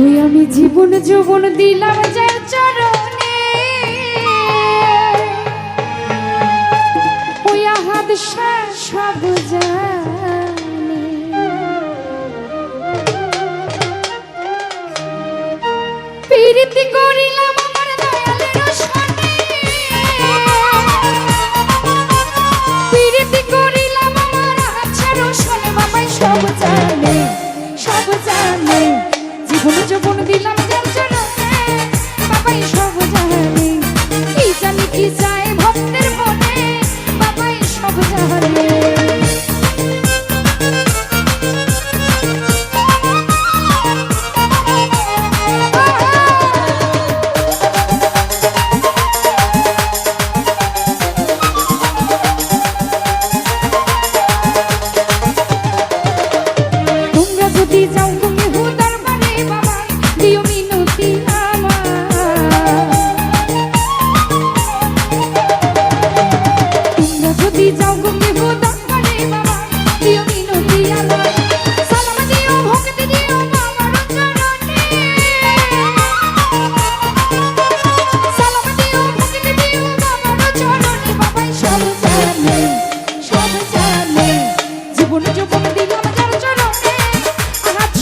ওই আমি জীবন যৌবন দিলাম যার চরণে, ওই আহাদ সব জানে। প্রীতি করিলাম আমার দয়ালের সনে, প্রীতি করিলাম আমার আহাদ সনে। বাবাই সব জানে, সব জানে। জীবন যৌবন দিলাম যার চরণে, বাবাই সব জানে। কি জানি কি চায় ভক্তের মনে, বাবাই সব জানে। তোমরা যদি যাও তুমি হুদার বাড়ি, বাবা দিও মিনতি আমার। তোমরা যদি যাও তুমি হুদার বাড়ি, বাবা দিও মিনতি আমার। সালাম দিও ভক্তি দিও বাবার চরণে, সালাম দিও ভক্তি দিও বাবার চরণে। বাবাই সব জানে, সব জানে। জীবন যৌবন দিলাম যার চরণে, আহাদ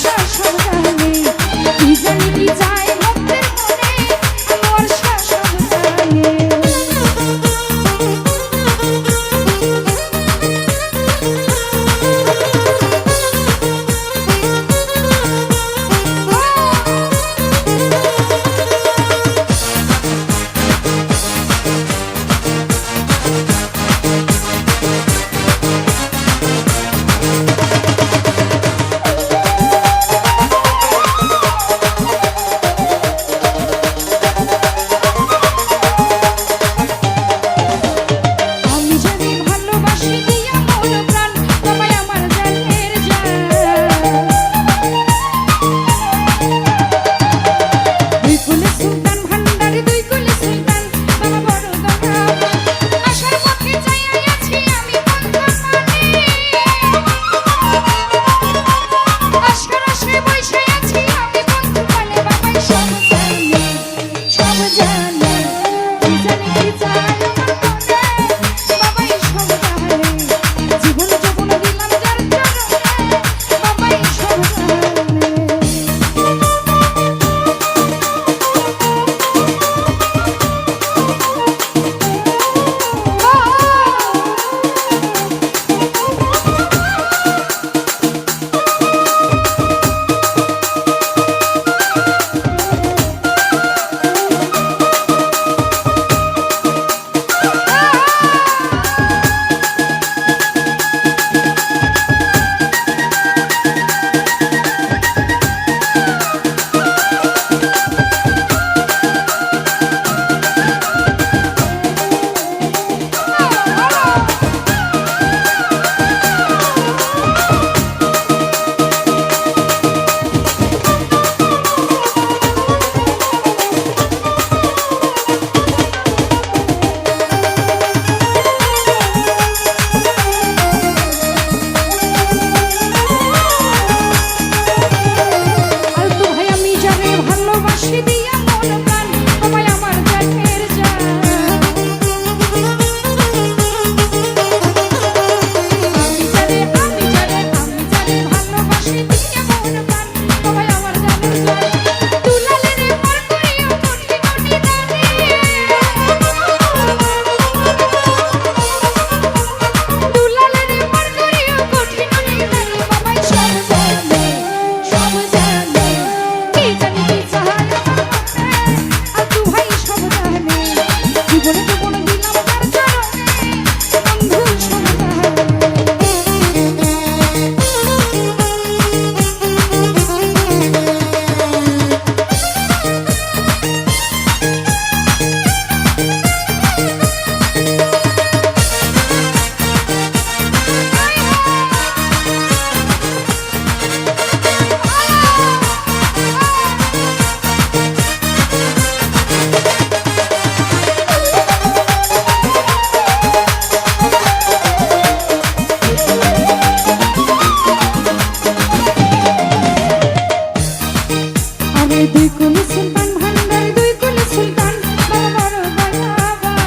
দুই কুলি সুলতান ভান্ডার দুই কুলি সুলতান বাবা বড় দয়াবান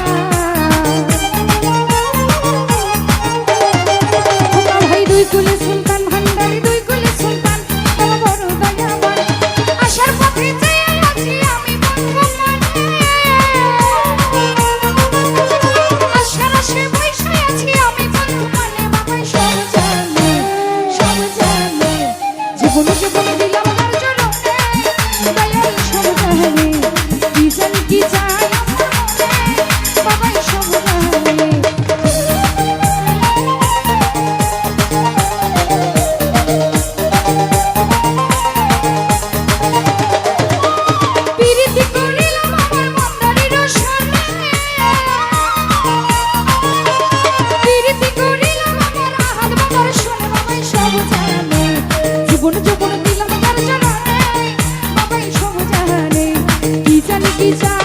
ভাই দুই কুলি সুলতান ভান্ডার দুই কুলি সুলতান বাবা বড় দয়াবান আসার পথে চেয়ে আছি আমি বন্ধু আশার আশে বসে আছি আমি বন্ধু মানে বাবা সব জানে জীবন জীবন দিলাম তার জন্য দয়াল সব জানে কি জানি কি চাই বাবা সব জানে পিরিতি করিলাম আমার মন্দারের সনে পিরিতি করিলাম আমার আহাদ বাবার সনে বাবা সব জানে জীবন জীবন দিলাম তার জন্য বাবা সব জানে কি জানি কি চাই